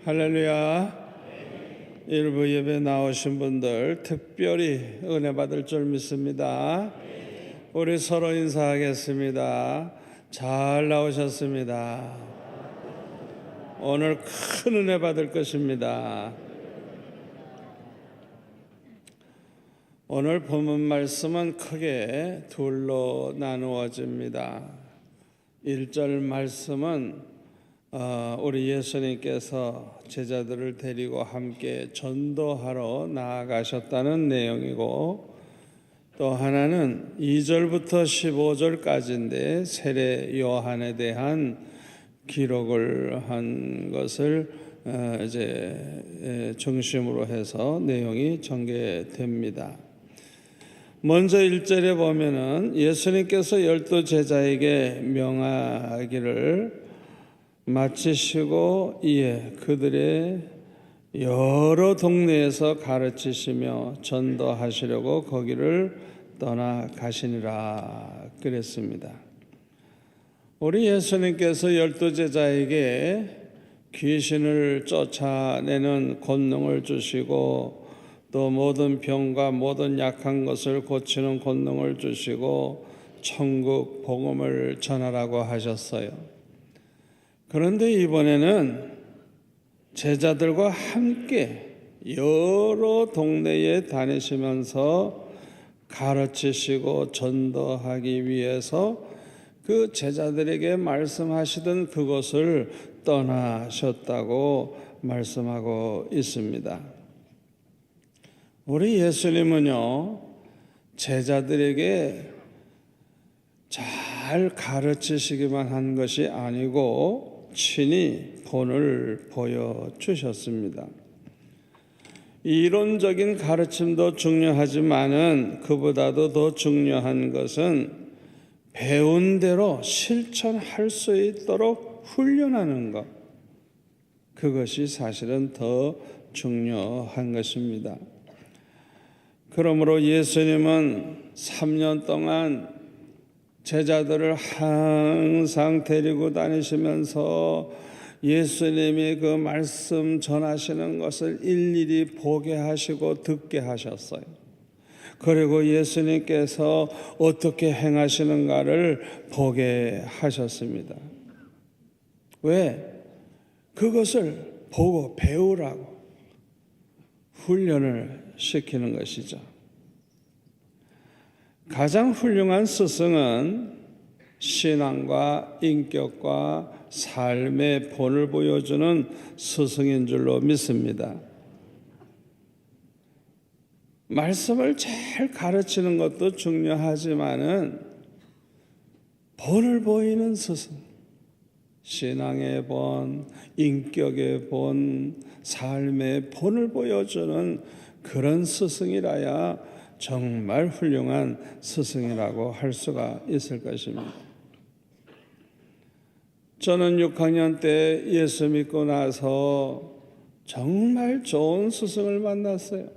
할렐루야. 일부 예배 나오신 분들 특별히 은혜 받을 줄 믿습니다. 우리 서로 인사하겠습니다. 잘 나오셨습니다. 오늘 큰 은혜 받을 것입니다. 오늘 본문 말씀은 크게 둘로 나누어집니다. 1절 말씀은 우리 예수님께서 제자들을 데리고 함께 전도하러 나아가셨다는 내용이고, 또 하나는 2절부터 15절까지인데 세례 요한에 대한 기록을 한 것을 이제 중심으로 해서 내용이 전개됩니다. 먼저 1절에 보면은 예수님께서 12 제자에게 명하기를 마치시고 이에 그들의 여러 동네에서 가르치시며 전도하시려고 거기를 떠나가시니라 그랬습니다. 우리 예수님께서 12 제자에게 귀신을 쫓아내는 권능을 주시고, 또 모든 병과 모든 약한 것을 고치는 권능을 주시고 천국 복음을 전하라고 하셨어요. 그런데 이번에는 제자들과 함께 여러 동네에 다니시면서 가르치시고 전도하기 위해서 그 제자들에게 말씀하시던 그곳을 떠나셨다고 말씀하고 있습니다. 우리 예수님은요, 제자들에게 잘 가르치시기만 한 것이 아니고 친히 본을 보여주셨습니다. 이론적인 가르침도 중요하지만은 그보다도 더 중요한 것은 배운 대로 실천할 수 있도록 훈련하는 것, 그것이 사실은 더 중요한 것입니다. 그러므로 예수님은 3년 동안 제자들을 항상 데리고 다니시면서 예수님이 그 말씀 전하시는 것을 일일이 보게 하시고 듣게 하셨어요. 그리고 예수님께서 어떻게 행하시는가를 보게 하셨습니다. 왜? 그것을 보고 배우라고 훈련을 시키는 것이죠. 가장 훌륭한 스승은 신앙과 인격과 삶의 본을 보여주는 스승인 줄로 믿습니다. 말씀을 잘 가르치는 것도 중요하지만은 본을 보이는 스승, 신앙의 본, 인격의 본, 삶의 본을 보여주는 그런 스승이라야 정말 훌륭한 스승이라고 할 수가 있을 것입니다. 저는 6학년 때 예수 믿고 나서 정말 좋은 스승을 만났어요.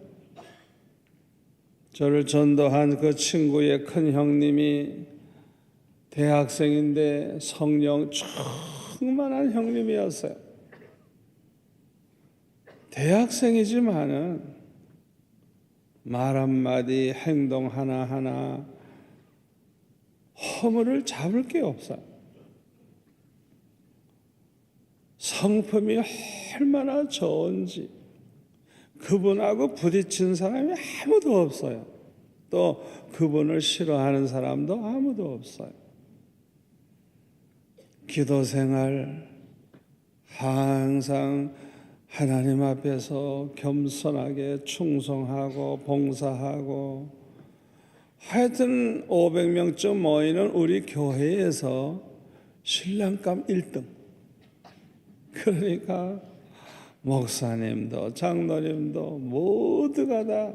저를 전도한 그 친구의 큰 형님이 대학생인데 성령 충만한 형님이었어요. 대학생이지만은 말 한마디, 행동 하나하나 허물을 잡을 게 없어요. 성품이 얼마나 좋은지 그분하고 부딪힌 사람이 아무도 없어요. 또 그분을 싫어하는 사람도 아무도 없어요. 기도 생활 항상 하나님 앞에서 겸손하게 충성하고 봉사하고, 하여튼 500명쯤 모이는 우리 교회에서 신랑감 1등. 그러니까 목사님도 장로님도 모두가 다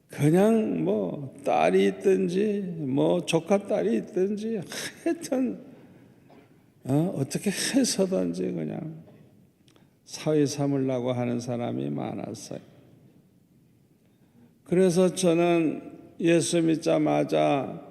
그냥 뭐 딸이 있든지 뭐 조카 딸이 있든지 하여튼 어떻게 해서든지 그냥 사위 삼으려고 하는 사람이 많았어요. 그래서 저는 예수 믿자마자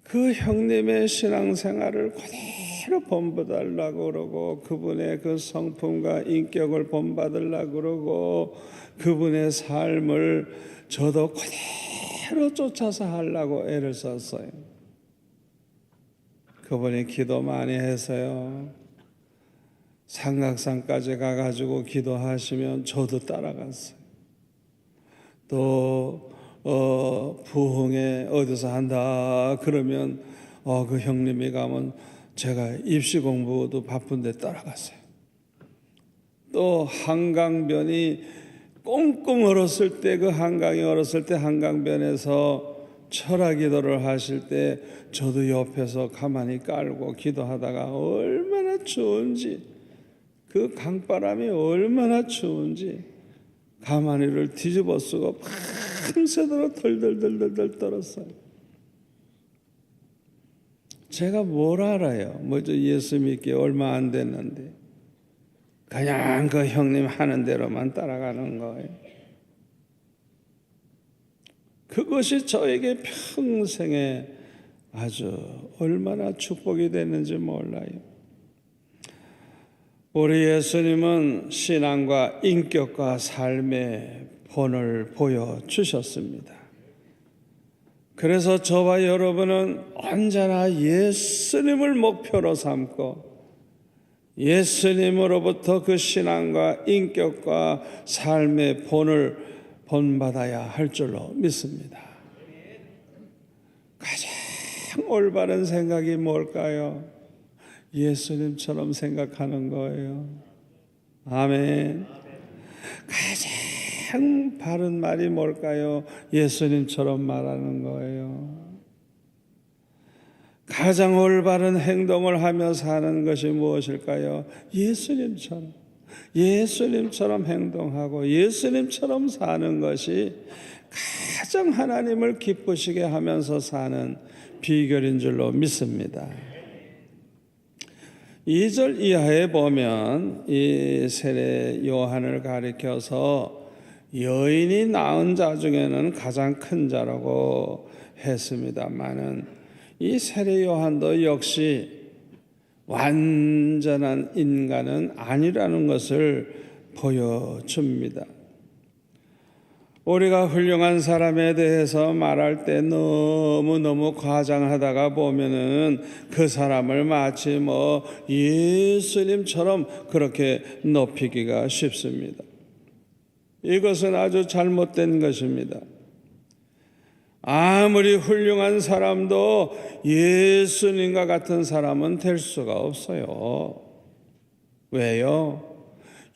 그 형님의 신앙생활을 그대로 본받으려고 그러고 그분의 그 성품과 인격을 본받으려고 그러고 그분의 삶을 저도 그대로 쫓아서 하려고 애를 썼어요. 그분이 기도 많이 해서요. 삼각산까지 가가지고 기도하시면 저도 따라갔어요. 또 부흥에 어디서 한다 그러면 그 형님이 가면 제가 입시 공부도 바쁜데 따라갔어요. 또 한강변이 꽁꽁 얼었을 때 그 한강이 얼었을 때 한강변에서 철학 기도를 하실 때 저도 옆에서 가만히 깔고 기도하다가 얼마나 추운지 그 강바람이 얼마나 추운지 가마니를 뒤집어 쓰고 밤새도록 덜덜덜덜 떨었어요. 제가 뭘 알아요? 먼저 예수 믿기 얼마 안 됐는데 그냥 그 형님 하는 대로만 따라가는 거예요. 그것이 저에게 평생에 아주 얼마나 축복이 됐는지 몰라요. 우리 예수님은 신앙과 인격과 삶의 본을 보여주셨습니다. 그래서 저와 여러분은 언제나 예수님을 목표로 삼고 예수님으로부터 그 신앙과 인격과 삶의 본을 본받아야 할 줄로 믿습니다. 가장 올바른 생각이 뭘까요? 예수님처럼 생각하는 거예요. 아멘. 가장 바른 말이 뭘까요? 예수님처럼 말하는 거예요. 가장 올바른 행동을 하며 사는 것이 무엇일까요? 예수님처럼 행동하고 예수님처럼 사는 것이 가장 하나님을 기쁘시게 하면서 사는 비결인 줄로 믿습니다. 2절 이하에 보면 이 세례 요한을 가리켜서 여인이 낳은 자 중에는 가장 큰 자라고 했습니다마는 이 세례 요한도 역시 완전한 인간은 아니라는 것을 보여줍니다. 우리가 훌륭한 사람에 대해서 말할 때 너무너무 과장하다가 보면은 그 사람을 마치 예수님처럼 그렇게 높이기가 쉽습니다. 이것은 아주 잘못된 것입니다. 아무리 훌륭한 사람도 예수님과 같은 사람은 될 수가 없어요. 왜요?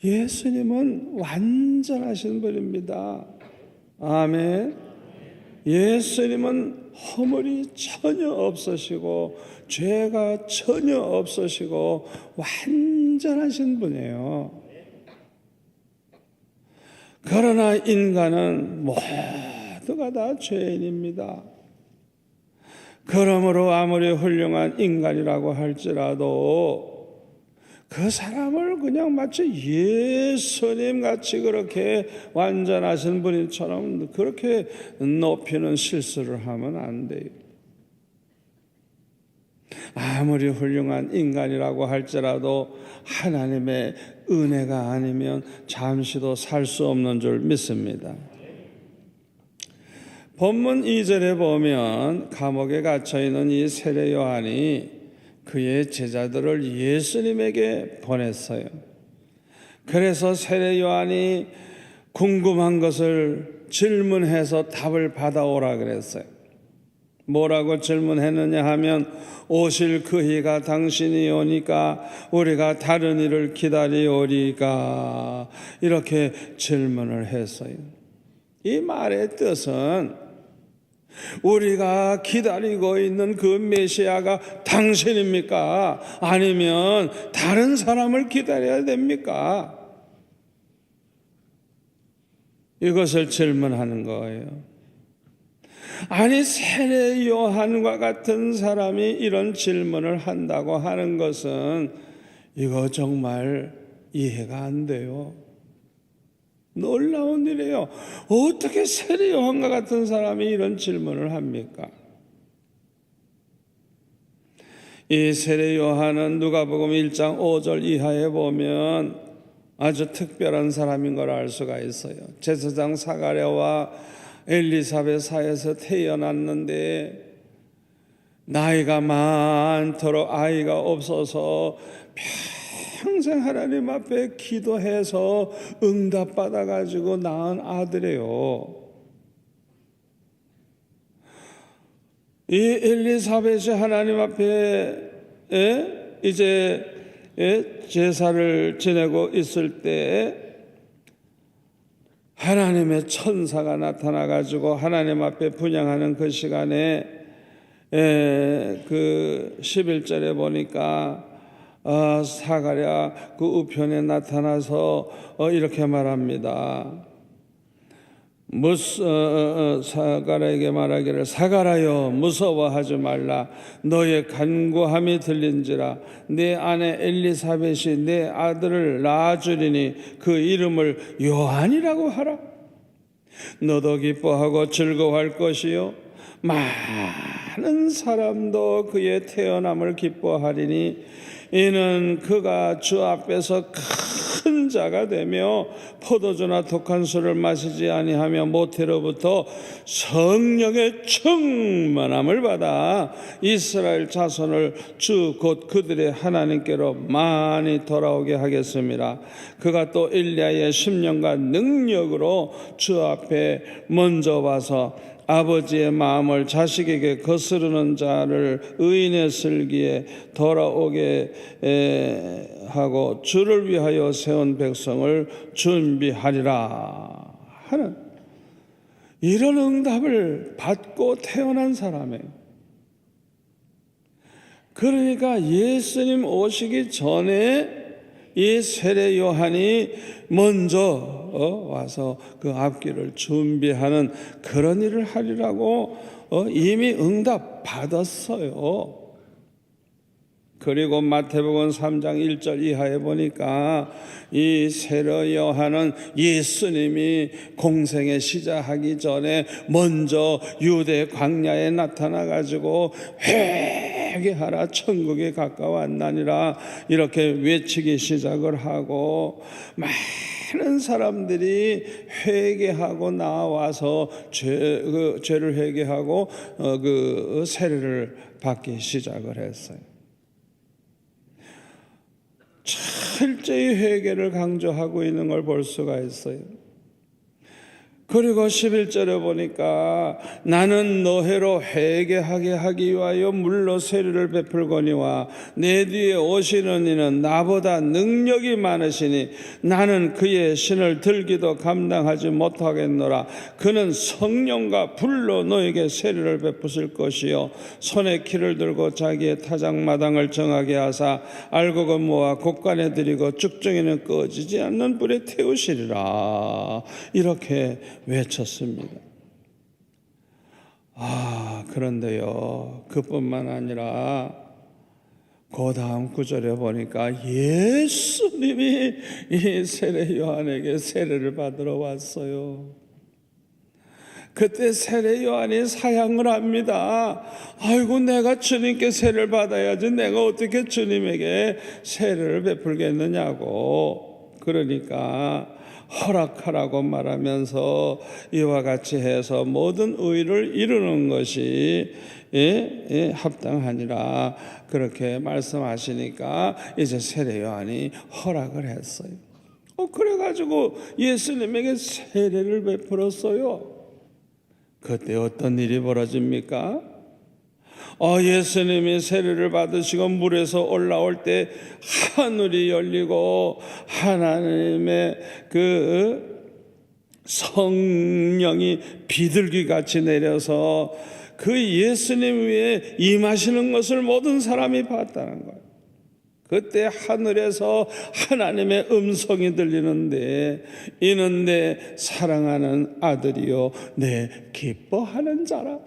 예수님은 완전하신 분입니다. 아멘. 예수님은 허물이 전혀 없으시고 죄가 전혀 없으시고 완전하신 분이에요. 그러나 인간은 모두가 다 죄인입니다. 그러므로 아무리 훌륭한 인간이라고 할지라도 그 사람을 그냥 마치 예수님 같이 그렇게 완전하신 분처럼 그렇게 높이는 실수를 하면 안 돼요. 아무리 훌륭한 인간이라고 할지라도 하나님의 은혜가 아니면 잠시도 살 수 없는 줄 믿습니다. 본문 2절에 보면 감옥에 갇혀있는 이 세례 요한이 그의 제자들을 예수님에게 보냈어요. 그래서 세례 요한이 궁금한 것을 질문해서 답을 받아오라 그랬어요. 뭐라고 질문했느냐 하면 오실 그 해가 당신이 오니까 우리가 다른 일을 기다리오리까 이렇게 질문을 했어요. 이 말의 뜻은 우리가 기다리고 있는 그 메시아가 당신입니까? 아니면 다른 사람을 기다려야 됩니까? 이것을 질문하는 거예요. 아니 세례 요한과 같은 사람이 이런 질문을 한다고 하는 것은 이거 정말 이해가 안 돼요. 놀라운 일이에요. 어떻게 세례 요한과 같은 사람이 이런 질문을 합니까? 이 세례 요한은 누가복음 1장 5절 이하에 보면 아주 특별한 사람인 걸 알 수가 있어요. 제사장 사가랴와 엘리사벳 사이에서 태어났는데 나이가 많도록 아이가 없어서 평생 하나님 앞에 기도해서 응답받아가지고 낳은 아들이에요. 이 엘리사벳이 하나님 앞에 이제 제사를 지내고 있을 때 하나님의 천사가 나타나가지고 하나님 앞에 분향하는 그 시간에 그 11절에 보니까 사가랴 그 우편에 나타나서 이렇게 말합니다. 사가랴에게 말하기를 사가랴여 무서워하지 말라. 너의 간구함이 들린지라. 내 아내 엘리사벳이 내 아들을 낳아주리니 그 이름을 요한이라고 하라. 너도 기뻐하고 즐거워할 것이요 많은 사람도 그의 태어남을 기뻐하리니 이는 그가 주 앞에서 큰 자가 되며 포도주나 독한 술을 마시지 아니하며 모태로부터 성령의 충만함을 받아 이스라엘 자손을 주 곧 그들의 하나님께로 많이 돌아오게 하겠습니다. 그가 또 엘리야의 심령과 능력으로 주 앞에 먼저 와서 아버지의 마음을 자식에게 거스르는 자를 의인의 슬기에 돌아오게 하고 주를 위하여 세운 백성을 준비하리라 하는 이런 응답을 받고 태어난 사람이에요. 그러니까 예수님 오시기 전에 이 세례 요한이 먼저 와서 그 앞길을 준비하는 그런 일을 하리라고 이미 응답 받았어요. 그리고 마태복음 3장 1절 이하에 보니까 이 세례 요한은 예수님이 공생에 시작하기 전에 먼저 유대 광야에 나타나 가지고 회개하라 천국이 가까웠나니라 이렇게 외치기 시작을 하고 많은 사람들이 회개하고 나와서 죄를 회개하고 그 세례를 받기 시작을 했어요. 철저히 회개를 강조하고 있는 걸 볼 수가 있어요. 그리고 11절에 보니까 나는 너희로 회개하게 하기 위하여 물로 세례를 베풀거니와 내 뒤에 오시는 이는 나보다 능력이 많으시니 나는 그의 신을 들기도 감당하지 못하겠노라. 그는 성령과 불로 너에게 세례를 베푸실 것이요 손에 키를 들고 자기의 타작마당을 정하게 하사 알곡은 모아 곡간에 들이고 쭉정이는 꺼지지 않는 불에 태우시리라. 이렇게 외쳤습니다. 그런데요, 그뿐만 아니라 그 다음 구절에 보니까 예수님이 이 세례 요한에게 세례를 받으러 왔어요. 그때 세례 요한이 사양을 합니다. 아이고, 내가 주님께 세례를 받아야지 내가 어떻게 주님에게 세례를 베풀겠느냐고. 그러니까 허락하라고 말하면서 이와 같이 해서 모든 의를 이루는 것이 합당하니라 그렇게 말씀하시니까 이제 세례 요한이 허락을 했어요. 그래가지고 예수님에게 세례를 베풀었어요. 그때 어떤 일이 벌어집니까? 예수님이 세례를 받으시고 물에서 올라올 때 하늘이 열리고 하나님의 그 성령이 비둘기같이 내려서 그 예수님 위에 임하시는 것을 모든 사람이 봤다는 거예요. 그때 하늘에서 하나님의 음성이 들리는데 이는 내 사랑하는 아들이요 내 기뻐하는 자라.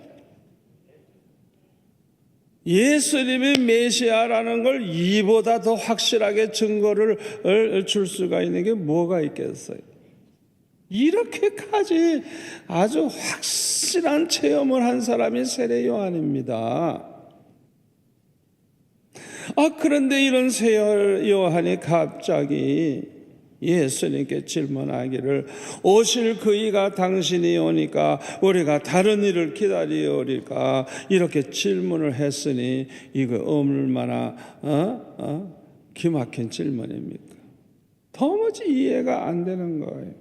예수님이 메시아라는 걸 이보다 더 확실하게 증거를 줄 수가 있는 게 뭐가 있겠어요? 이렇게까지 아주 확실한 체험을 한 사람이 세례 요한입니다. 그런데 이런 새 요한이 갑자기 예수님께 질문하기를, 오실 그이가 당신이 오니까 우리가 다른 일을 기다리오리까, 이렇게 질문을 했으니 이거 얼마나 기막힌 질문입니까? 도무지 이해가 안 되는 거예요.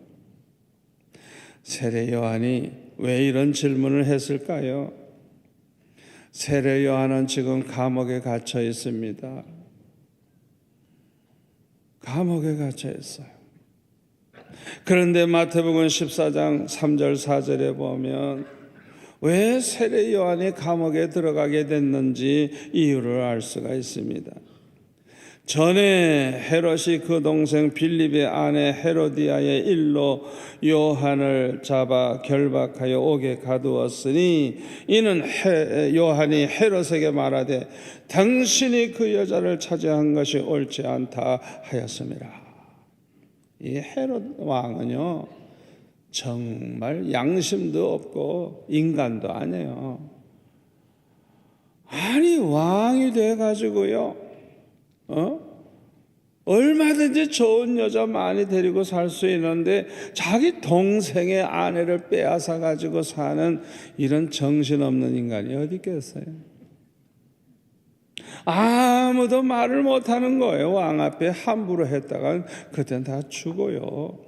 세례 요한이 왜 이런 질문을 했을까요? 세례 요한은 지금 감옥에 갇혀 있습니다. 감옥에 갇혀 있어요. 그런데 마태복음 14장 3절 4절에 보면 왜 세례 요한이 감옥에 들어가게 됐는지 이유를 알 수가 있습니다. 전에 헤롯이 그 동생 빌립의 아내 헤로디아의 일로 요한을 잡아 결박하여 옥에 가두었으니, 이는 요한이 헤롯에게 말하되 당신이 그 여자를 차지한 것이 옳지 않다 하였음이라. 이 헤롯 왕은요, 정말 양심도 없고 인간도 아니에요. 아니, 왕이 돼가지고요, 얼마든지 좋은 여자 많이 데리고 살 수 있는데 자기 동생의 아내를 빼앗아 가지고 사는 이런 정신없는 인간이 어디 있겠어요? 아무도 말을 못하는 거예요. 왕 앞에 함부로 했다간 그땐 다 죽어요.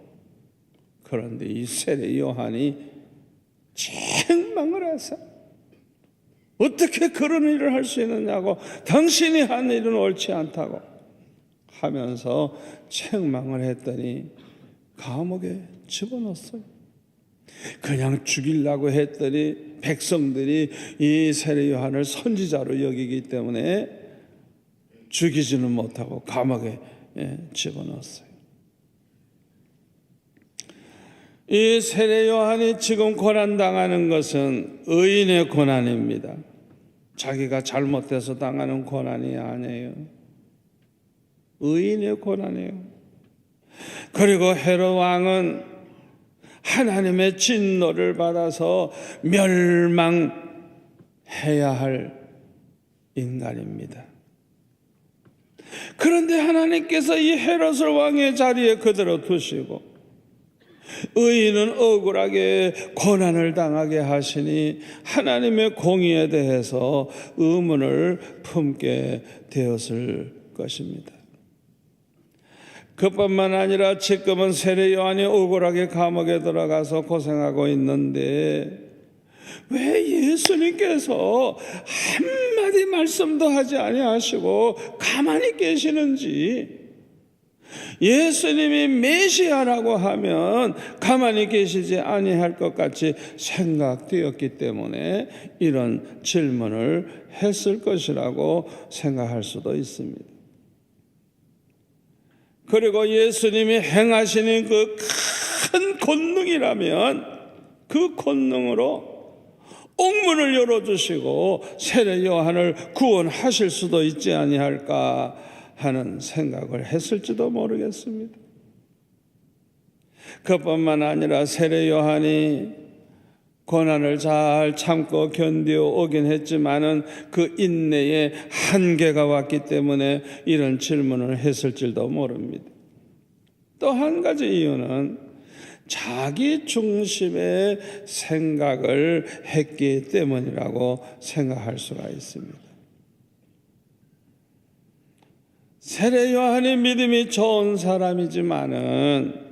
그런데 이 세례 요한이 책망을 해서 어떻게 그런 일을 할 수 있느냐고, 당신이 한 일은 옳지 않다고 하면서 책망을 했더니 감옥에 집어넣었어요. 그냥 죽이려고 했더니 백성들이 이 세례 요한을 선지자로 여기기 때문에 죽이지는 못하고 감옥에 집어넣었어요. 이 세례 요한이 지금 고난당하는 것은 의인의 고난입니다. 자기가 잘못돼서 당하는 고난이 아니에요. 의인의 고난이에요. 그리고 헤롯 왕은 하나님의 진노를 받아서 멸망해야 할 인간입니다. 그런데 하나님께서 이 헤롯을 왕의 자리에 그대로 두시고 의인은 억울하게 고난을 당하게 하시니 하나님의 공의에 대해서 의문을 품게 되었을 것입니다. 그뿐만 아니라 지금은 세례 요한이 억울하게 감옥에 들어가서 고생하고 있는데 왜 예수님께서 한마디 말씀도 하지 아니하시고 가만히 계시는지, 예수님이 메시아라고 하면 가만히 계시지 아니할 것 같이 생각되었기 때문에 이런 질문을 했을 것이라고 생각할 수도 있습니다. 그리고 예수님이 행하시는 그 큰 권능이라면 그 권능으로 옥문을 열어주시고 세례 요한을 구원하실 수도 있지 아니할까 하는 생각을 했을지도 모르겠습니다. 그뿐만 아니라 세례 요한이 고난을 잘 참고 견디어 오긴 했지만은 그 인내에 한계가 왔기 때문에 이런 질문을 했을지도 모릅니다. 또 한 가지 이유는 자기 중심의 생각을 했기 때문이라고 생각할 수가 있습니다. 세례 요한이 믿음이 좋은 사람이지만은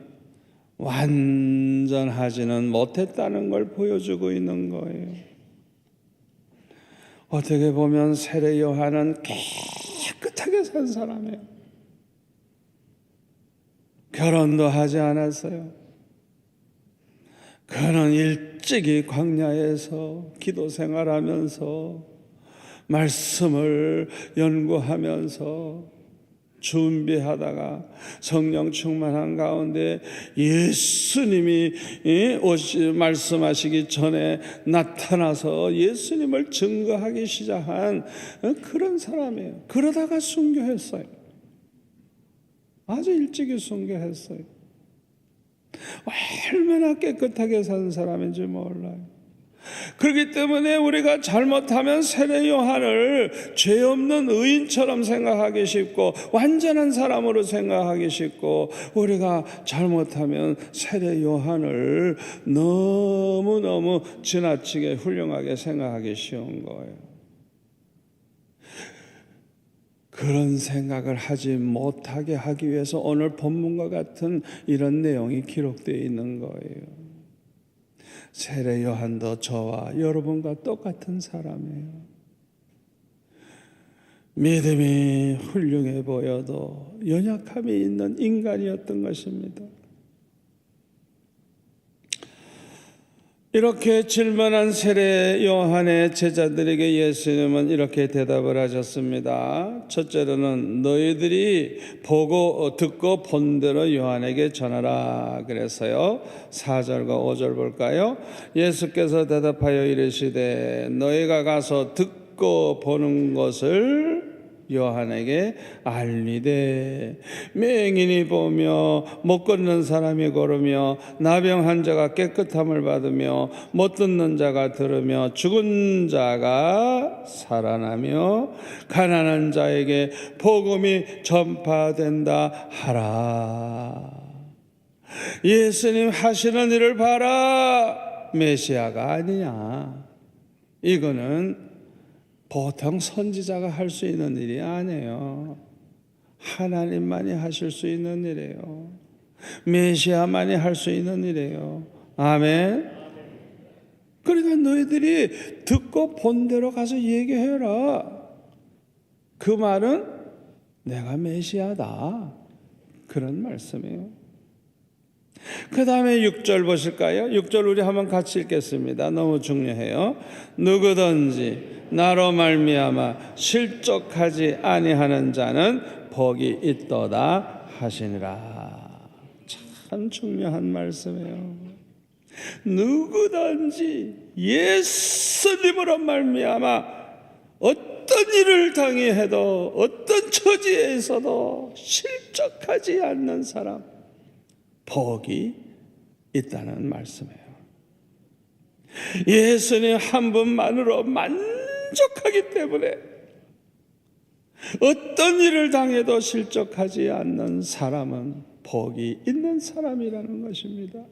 완전하지는 못했다는 걸 보여주고 있는 거예요. 어떻게 보면 세례 요한은 깨끗하게 산 사람이에요. 결혼도 하지 않았어요. 그는 일찍이 광야에서 기도 생활하면서 말씀을 연구하면서 준비하다가 성령 충만한 가운데 예수님이 말씀하시기 전에 나타나서 예수님을 증거하기 시작한 그런 사람이에요. 그러다가 순교했어요. 아주 일찍이 순교했어요. 얼마나 깨끗하게 산 사람인지 몰라요. 그렇기 때문에 우리가 잘못하면 세례 요한을 죄 없는 의인처럼 생각하기 쉽고 완전한 사람으로 생각하기 쉽고, 우리가 잘못하면 세례 요한을 너무너무 지나치게 훌륭하게 생각하기 쉬운 거예요. 그런 생각을 하지 못하게 하기 위해서 오늘 본문과 같은 이런 내용이 기록되어 있는 거예요. 세례 요한도 저와 여러분과 똑같은 사람이에요. 믿음이 훌륭해 보여도 연약함이 있는 인간이었던 것입니다. 이렇게 질문한 세례 요한의 제자들에게 예수님은 이렇게 대답을 하셨습니다. 첫째로는 너희들이 보고 듣고 본 대로 요한에게 전하라 그래서요. 4절과 5절 볼까요? 예수께서 대답하여 이르시되 너희가 가서 듣고 보는 것을 요한에게 알리되 맹인이 보며 못 걷는 사람이 걸으며 나병한 자가 깨끗함을 받으며 못 듣는 자가 들으며 죽은 자가 살아나며 가난한 자에게 복음이 전파된다 하라. 예수님 하시는 일을 봐라. 메시아가 아니야. 이거는 보통 선지자가 할 수 있는 일이 아니에요. 하나님만이 하실 수 있는 일이에요. 메시아만이 할 수 있는 일이에요. 아멘. 그러니까 너희들이 듣고 본 대로 가서 얘기해라. 그 말은 내가 메시아다, 그런 말씀이에요. 그 다음에 6절 보실까요? 6절 우리 한번 같이 읽겠습니다. 너무 중요해요. 누구든지 나로 말미암아 실족하지 아니하는 자는 복이 있도다 하시니라. 참 중요한 말씀이에요. 누구든지 예수님으로 말미암아 어떤 일을 당해도 어떤 처지에 있어도 실족하지 않는 사람, 복이 있다는 말씀이에요. 예수님 한 분만으로 만족하기 때문에 어떤 일을 당해도 실족하지 않는 사람은 복이 있는 사람이라는 것입니다.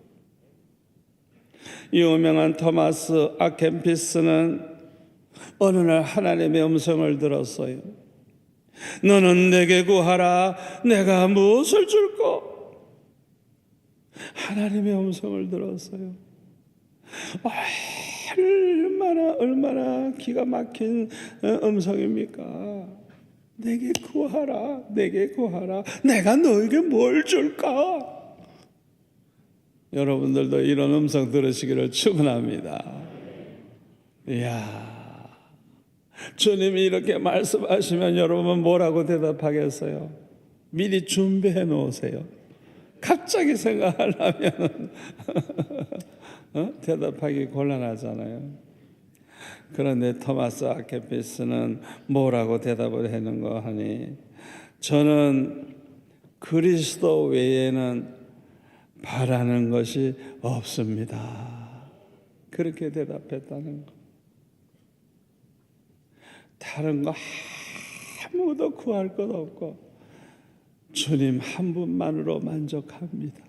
유명한 토마스 아켄피스는 어느 날 하나님의 음성을 들었어요. 너는 내게 구하라. 내가 무엇을 줄까? 하나님의 음성을 들었어요. 얼마나 기가 막힌 음성입니까? 내게 구하라, 내게 구하라. 내가 너에게 뭘 줄까? 여러분들도 이런 음성 들으시기를 축원합니다. 이야, 주님이 이렇게 말씀하시면 여러분 뭐라고 대답하겠어요? 미리 준비해 놓으세요. 갑자기 생각하려면 대답하기 곤란하잖아요. 그런데 토마스 아켄피스는 뭐라고 대답을 했는가 하니, 저는 그리스도 외에는 바라는 것이 없습니다. 그렇게 대답했다는 거. 다른 거 아무도 구할 것 없고 주님 한 분만으로 만족합니다.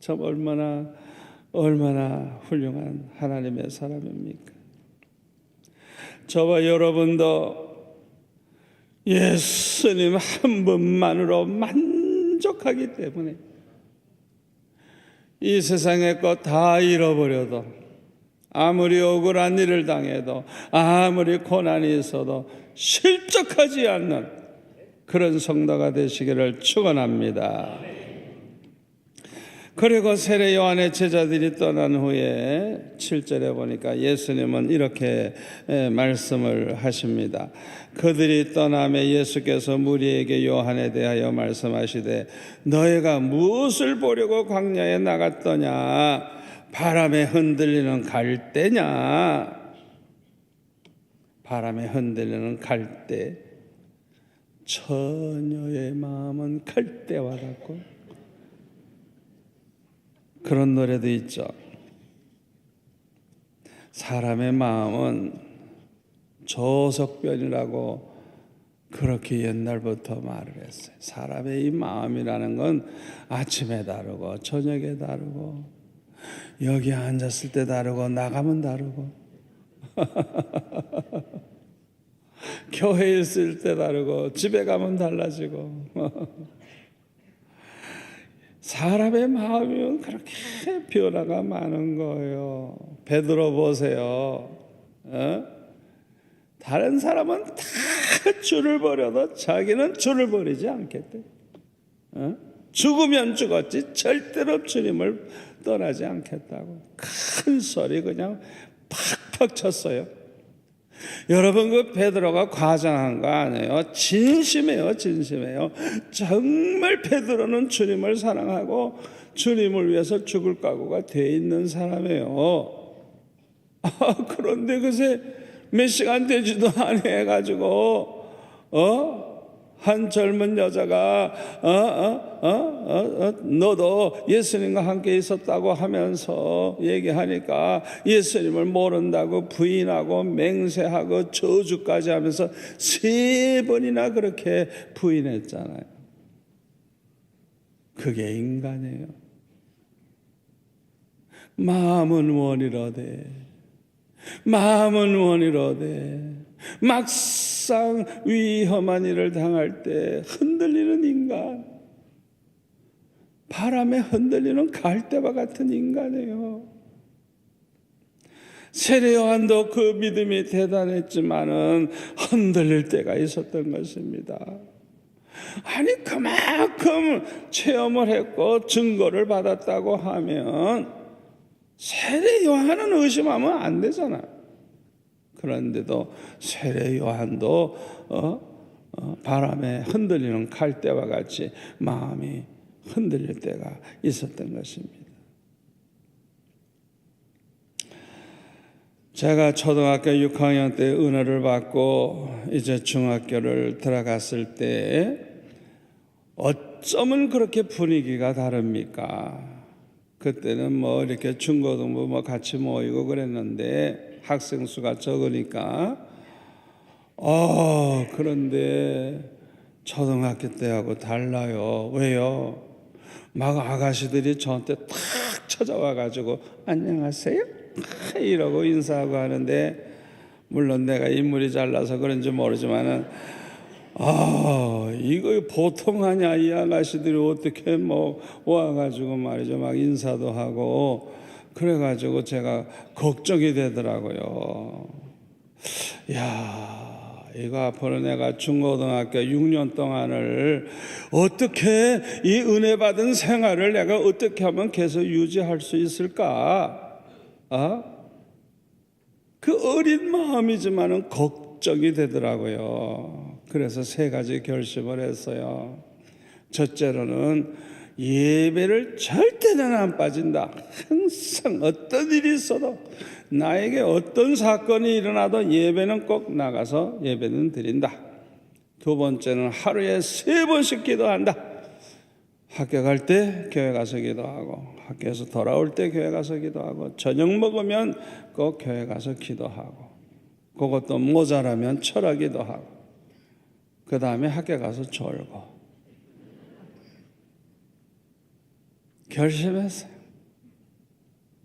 참 얼마나 훌륭한 하나님의 사람입니까? 저와 여러분도 예수님 한 분만으로 만족하기 때문에 이 세상의 것 다 잃어버려도, 아무리 억울한 일을 당해도, 아무리 고난이 있어도 실족하지 않는 그런 성도가 되시기를 축원합니다. 그리고 세례 요한의 제자들이 떠난 후에 7절에 보니까 예수님은 이렇게 말씀을 하십니다. 그들이 떠나매 예수께서 무리에게 요한에 대하여 말씀하시되 너희가 무엇을 보려고 광야에 나갔더냐? 바람에 흔들리는 갈대냐? 바람에 흔들리는 갈대. 처녀의 마음은 갈대와 같고 그런 노래도 있죠. 사람의 마음은 조석변이라고 그렇게 옛날부터 말을 했어요. 사람의 이 마음이라는 건 아침에 다르고 저녁에 다르고 여기 앉았을 때 다르고 나가면 다르고 교회에 있을 때 다르고 집에 가면 달라지고 사람의 마음이 그렇게 변화가 많은 거예요. 베드로 보세요. 다른 사람은 다 주를 버려도 자기는 주를 버리지 않겠대. 죽으면 죽었지 절대로 주님을 떠나지 않겠다고 큰 소리 그냥 팍팍 쳤어요. 여러분, 그 베드로가 과장한 거 아니에요. 진심이에요. 진심이에요. 정말 베드로는 주님을 사랑하고 주님을 위해서 죽을 각오가 돼 있는 사람이에요. 그런데 그새 몇 시간 되지도 않아 해가지고 한 젊은 여자가 너도 예수님과 함께 있었다고 하면서 얘기하니까 예수님을 모른다고 부인하고 맹세하고 저주까지 하면서 3번이나 그렇게 부인했잖아요. 그게 인간이에요. 마음은 원이로되 마음은 원이로되 막상 위험한 일을 당할 때 흔들리는 인간, 바람에 흔들리는 갈대와 같은 인간이에요. 세례 요한도 그 믿음이 대단했지만은 흔들릴 때가 있었던 것입니다. 아니 그만큼 체험을 했고 증거를 받았다고 하면 세례 요한은 의심하면 안 되잖아요. 그런데도 세례 요한도 바람에 흔들리는 갈대와 같이 마음이 흔들릴 때가 있었던 것입니다. 제가 초등학교 6학년 때 은혜를 받고 이제 중학교를 들어갔을 때 어쩌면 그렇게 분위기가 다릅니까? 그때는 뭐 이렇게 중고등부 뭐 같이 모이고 그랬는데 학생 수가 적으니까 그런데 초등학교 때하고 달라요. 왜요? 막 아가씨들이 저한테 탁 찾아와 가지고 안녕하세요 이러고 인사하고 하는데, 물론 내가 인물이 잘나서 그런지 모르지만은 이거 보통 하냐, 이 아가씨들이 어떻게 뭐 와가지고 말이죠, 막 인사도 하고 그래가지고 제가 걱정이 되더라고요. 야, 이거 앞으로 내가 중고등학교 6년 동안을 어떻게 이 은혜 받은 생활을 내가 어떻게 하면 계속 유지할 수 있을까? 그 어린 마음이지만은 걱정이 되더라고요. 그래서 3가지 결심을 했어요. 첫째로는 예배를 절대는 안 빠진다. 항상 어떤 일이 있어도, 나에게 어떤 사건이 일어나도 예배는 꼭 나가서 예배는 드린다. 2번째는 하루에 3번씩 기도한다. 학교 갈 때 교회 가서 기도하고, 학교에서 돌아올 때 교회 가서 기도하고, 저녁 먹으면 꼭 교회 가서 기도하고, 그것도 모자라면 철학기도 하고, 그 다음에 학교 가서 졸고. 결심했어요.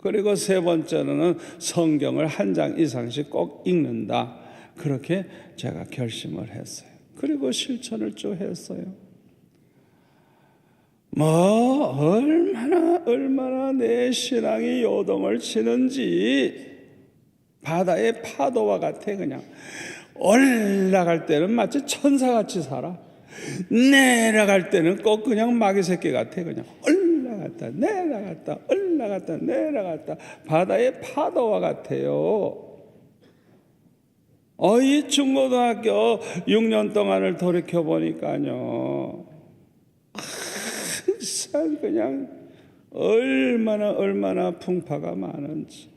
그리고 3번째로는 성경을 1장 이상씩 꼭 읽는다. 그렇게 제가 결심을 했어요. 그리고 실천을 쭉 했어요. 얼마나 내 신앙이 요동을 치는지, 바다의 파도와 같아. 그냥 올라갈 때는 마치 천사같이 살아. 내려갈 때는 꼭 그냥 마귀 새끼 같아. 그냥 올라갔다 내려갔다 올라갔다 내려갔다 바다의 파도와 같아요. 이 중고등학교 6년 동안을 돌이켜보니까요, 항상 그냥 얼마나 풍파가 많은지.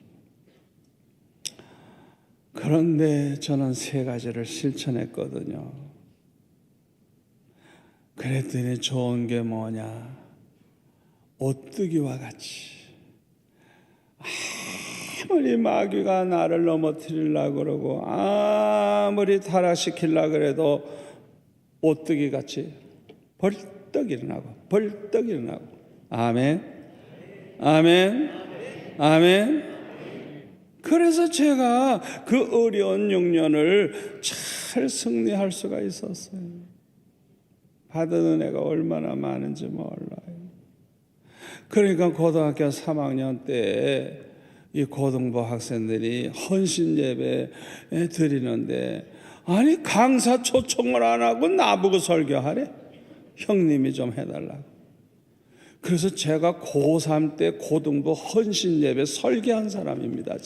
그런데 저는 3가지를 실천했거든요. 그랬더니 좋은 게 뭐냐, 오뚜기와 같이 아무리 마귀가 나를 넘어뜨리려고 그러고 아무리 타락시키려고 그래도 오뚜기 같이 벌떡 일어나고 아멘 아멘 아멘. 그래서 제가 그 어려운 6년을 잘 승리할 수가 있었어요. 받은 은혜가 얼마나 많은지 몰라요. 그러니까 고등학교 3학년 때 이 고등부 학생들이 헌신 예배 드리는데 아니 강사 초청을 안 하고 나보고 설교하래. 형님이 좀 해달라고. 그래서 제가 고3 때 고등부 헌신 예배 설계한 사람입니다.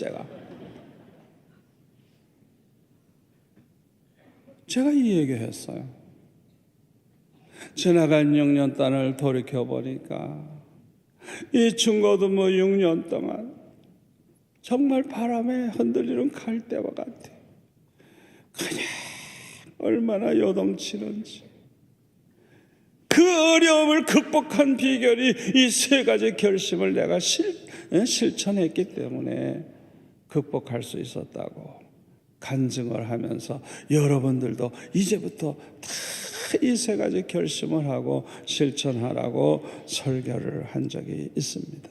제가 이 얘기했어요. 지나간 6년단을 돌이켜보니까 이 중고등부 6년 동안 정말 바람에 흔들리는 갈대와 같아. 그냥 얼마나 요동치는지. 그 어려움을 극복한 비결이 이 3가지 결심을 내가 실천했기 때문에 극복할 수 있었다고 간증을 하면서 여러분들도 이제부터 다 이 3가지 결심을 하고 실천하라고 설교를 한 적이 있습니다.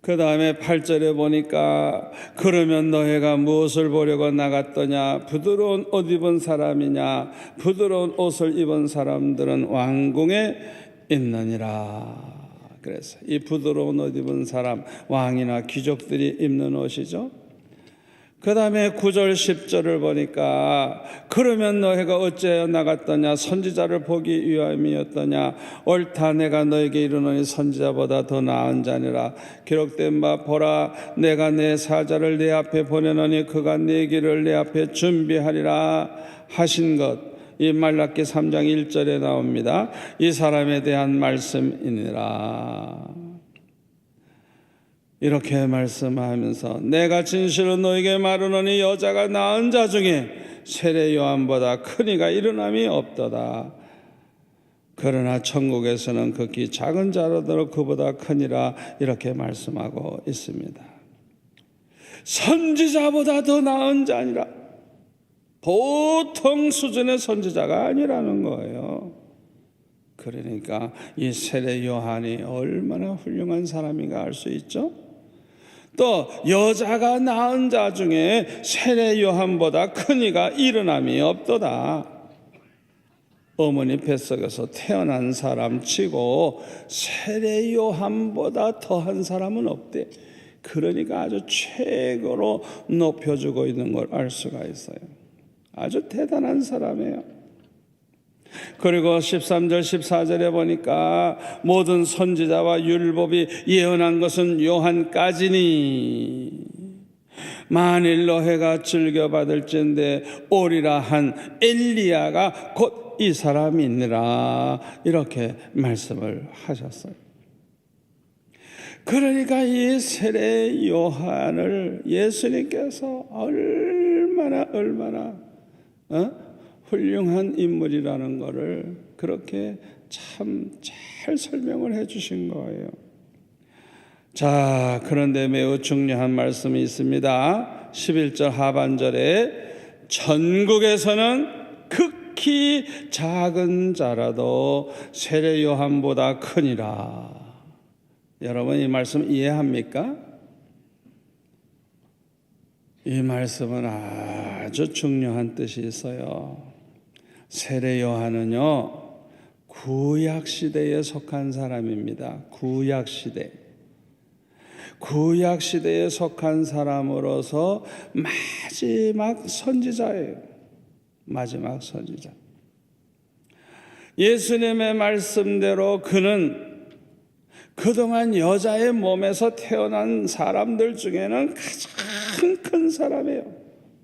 그 다음에 8절에 보니까 그러면 너희가 무엇을 보려고 나갔더냐? 부드러운 옷 입은 사람이냐? 부드러운 옷을 입은 사람들은 왕궁에 있느니라. 그래서 이 부드러운 옷 입은 사람, 왕이나 귀족들이 입는 옷이죠. 그 다음에 9절 10절을 보니까 그러면 너희가 어찌하여 나갔더냐? 선지자를 보기 위함이었더냐? 옳다 내가 너에게 이르노니 선지자보다 더 나은 자니라. 기록된 바 보라 내가 내 사자를 내 앞에 보내노니 그가 내 길을 내 앞에 준비하리라 하신 것. 이 말라기 3장 1절에 나옵니다. 이 사람에 대한 말씀이니라. 이렇게 말씀하면서 내가 진실로 너에게 말하노니 여자가 낳은 자 중에 세례 요한보다 큰 이가 일어남이 없도다. 그러나 천국에서는 극히 작은 자라도 그보다 크니라. 이렇게 말씀하고 있습니다. 선지자보다 더 나은 자니라. 보통 수준의 선지자가 아니라는 거예요. 그러니까 이 세례 요한이 얼마나 훌륭한 사람인가 알 수 있죠. 또 여자가 낳은 자 중에 세례 요한보다 큰 이가 일어남이 없도다. 어머니 뱃속에서 태어난 사람 치고 세례 요한보다 더한 사람은 없대. 그러니까 아주 최고로 높여주고 있는 걸 알 수가 있어요. 아주 대단한 사람이에요. 그리고 13절 14절에 보니까 모든 선지자와 율법이 예언한 것은 요한까지니 만일 너희가 즐겨받을진대 오리라 한 엘리야가 곧 이 사람이니라. 이렇게 말씀을 하셨어요. 그러니까 이 세례 요한을 예수님께서 얼마나 훌륭한 인물이라는 것을 그렇게 참 잘 설명을 해 주신 거예요. 자, 그런데 매우 중요한 말씀이 있습니다. 11절 하반절에 전국에서는 극히 작은 자라도 세례 요한보다 크니라. 여러분 이 말씀 이해합니까? 이 말씀은 아주 중요한 뜻이 있어요. 세례 요한은요 구약시대에 속한 사람입니다. 구약시대에 속한 사람으로서 마지막 선지자예요. 마지막 선지자. 예수님의 말씀대로 그는 그동안 여자의 몸에서 태어난 사람들 중에는 가장 큰 사람이에요.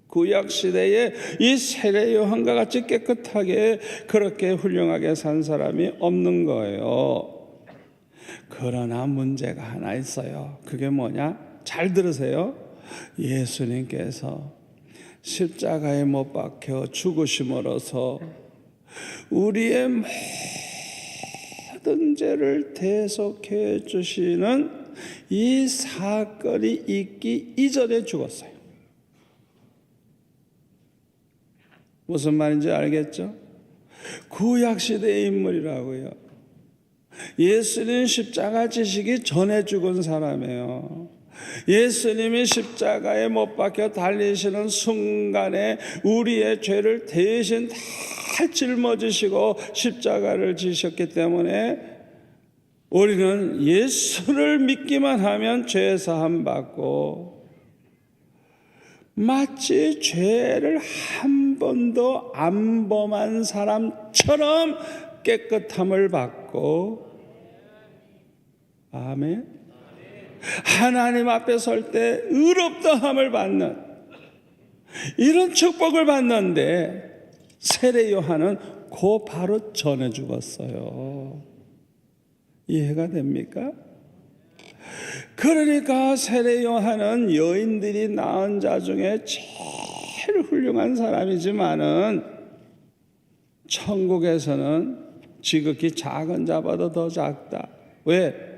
구약시대에 이 세례 요한과 같이 깨끗하게 그렇게 훌륭하게 산 사람이 없는 거예요. 그러나 문제가 하나 있어요. 그게 뭐냐? 잘 들으세요. 예수님께서 십자가에 못 박혀 죽으심으로써 우리의 모든 죄를 대속해 주시는 이 사건이 있기 이전에 죽었어요. 무슨 말인지 알겠죠? 구약시대의 인물이라고요. 예수님 십자가 지시기 전에 죽은 사람이에요. 예수님이 십자가에 못 박혀 달리시는 순간에 우리의 죄를 대신 다 짊어지시고 십자가를 지셨기 때문에 우리는 예수를 믿기만 하면 죄 사함 받고, 마치 죄를 한 번도 안 범한 사람처럼 깨끗함을 받고, 아멘. 하나님 앞에 설 때 의롭다함을 받는 이런 축복을 받는데, 세례 요한은 그 바로 전에 죽었어요. 이해가 됩니까? 그러니까 세례 요한은 여인들이 낳은 자 중에 제일 훌륭한 사람이지만은 천국에서는 지극히 작은 자보다 더 작다. 왜?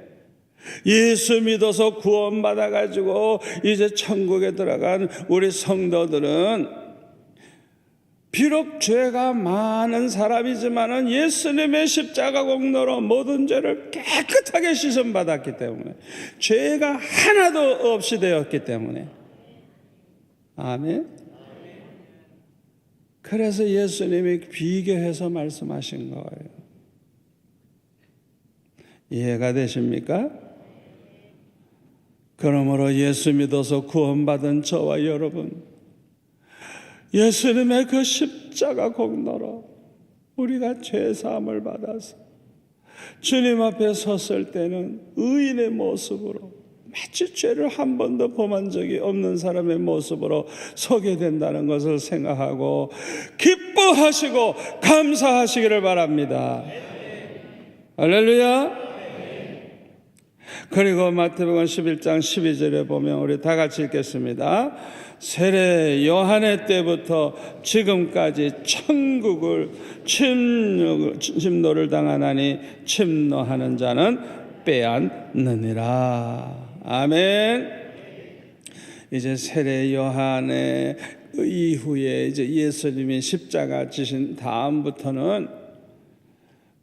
예수 믿어서 구원받아 가지고 이제 천국에 들어간 우리 성도들은 비록 죄가 많은 사람이지만은 예수님의 십자가 공로로 모든 죄를 깨끗하게 씻음 받았기 때문에, 죄가 하나도 없이 되었기 때문에, 아멘. 그래서 예수님이 비교해서 말씀하신 거예요. 이해가 되십니까? 그러므로 예수 믿어서 구원받은 저와 여러분, 예수님의 그 십자가 공로로 우리가 죄사함을 받아서 주님 앞에 섰을 때는 의인의 모습으로, 마치 죄를 한 번도 범한 적이 없는 사람의 모습으로 서게 된다는 것을 생각하고 기뻐하시고 감사하시기를 바랍니다. 할렐루야. 그리고 마태복음 11장 12절에 보면 우리 다 같이 읽겠습니다. 세례 요한의 때부터 지금까지 천국을 침노를 당하나니 침노하는 자는 빼앗느니라. 아멘. 이제 세례 요한의 이후에 이제 예수님이 십자가 지신 다음부터는,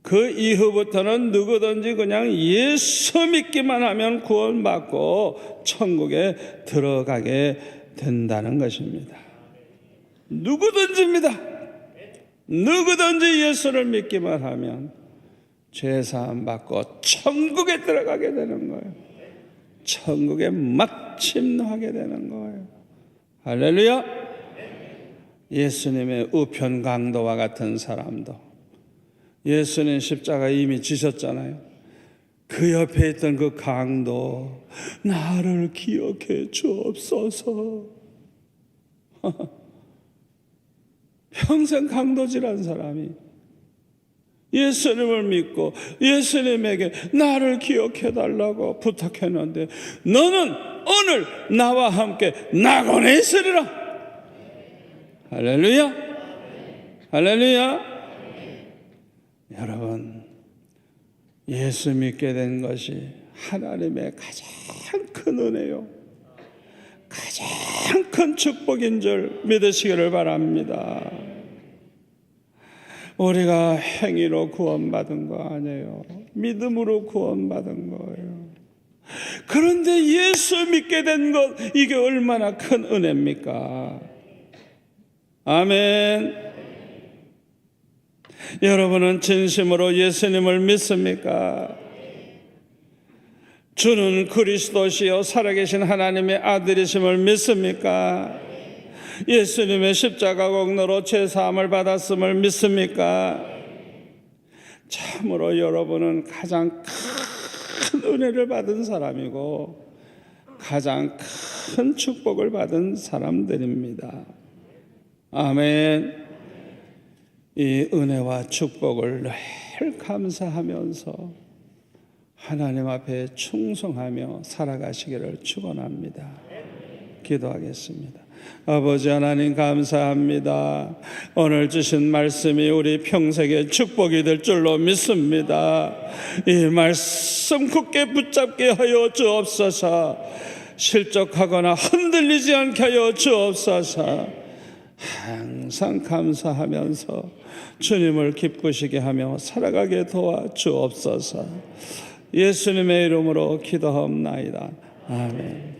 그 이후부터는 누구든지 그냥 예수 믿기만 하면 구원받고 천국에 들어가게 된다는 것입니다. 누구든지입니다. 누구든지 예수를 믿기만 하면 죄사함 받고 천국에 들어가게 되는 거예요. 천국에 막 침노하게 되는 거예요. 할렐루야. 예수님의 우편 강도와 같은 사람도, 예수님 십자가 이미 지셨잖아요. 그 옆에 있던 그 강도, 나를 기억해 주옵소서. 평생 강도질한 사람이 예수님을 믿고 예수님에게 나를 기억해 달라고 부탁했는데, 너는 오늘 나와 함께 낙원에 있으리라. 할렐루야. 할렐루야. 여러분, 예수 믿게 된 것이 하나님의 가장 큰 은혜요, 가장 큰 축복인 줄 믿으시기를 바랍니다. 우리가 행위로 구원받은 거 아니에요. 믿음으로 구원받은 거예요. 그런데 예수 믿게 된 것, 이게 얼마나 큰 은혜입니까? 아멘. 여러분은 진심으로 예수님을 믿습니까? 주는 그리스도시요 살아계신 하나님의 아들이심을 믿습니까? 예수님의 십자가 공로로 죄사함을 받았음을 믿습니까? 참으로 여러분은 가장 큰 은혜를 받은 사람이고 가장 큰 축복을 받은 사람들입니다. 아멘. 이 은혜와 축복을 늘 감사하면서 하나님 앞에 충성하며 살아가시기를 축원합니다. 기도하겠습니다. 아버지 하나님 감사합니다. 오늘 주신 말씀이 우리 평생의 축복이 될 줄로 믿습니다. 이 말씀 굳게 붙잡게 하여 주옵소서. 실족하거나 흔들리지 않게 하여 주옵소서. 항상 감사하면서 주님을 기쁘시게 하며 살아가게 도와 주옵소서. 예수님의 이름으로 기도하옵나이다. 아멘.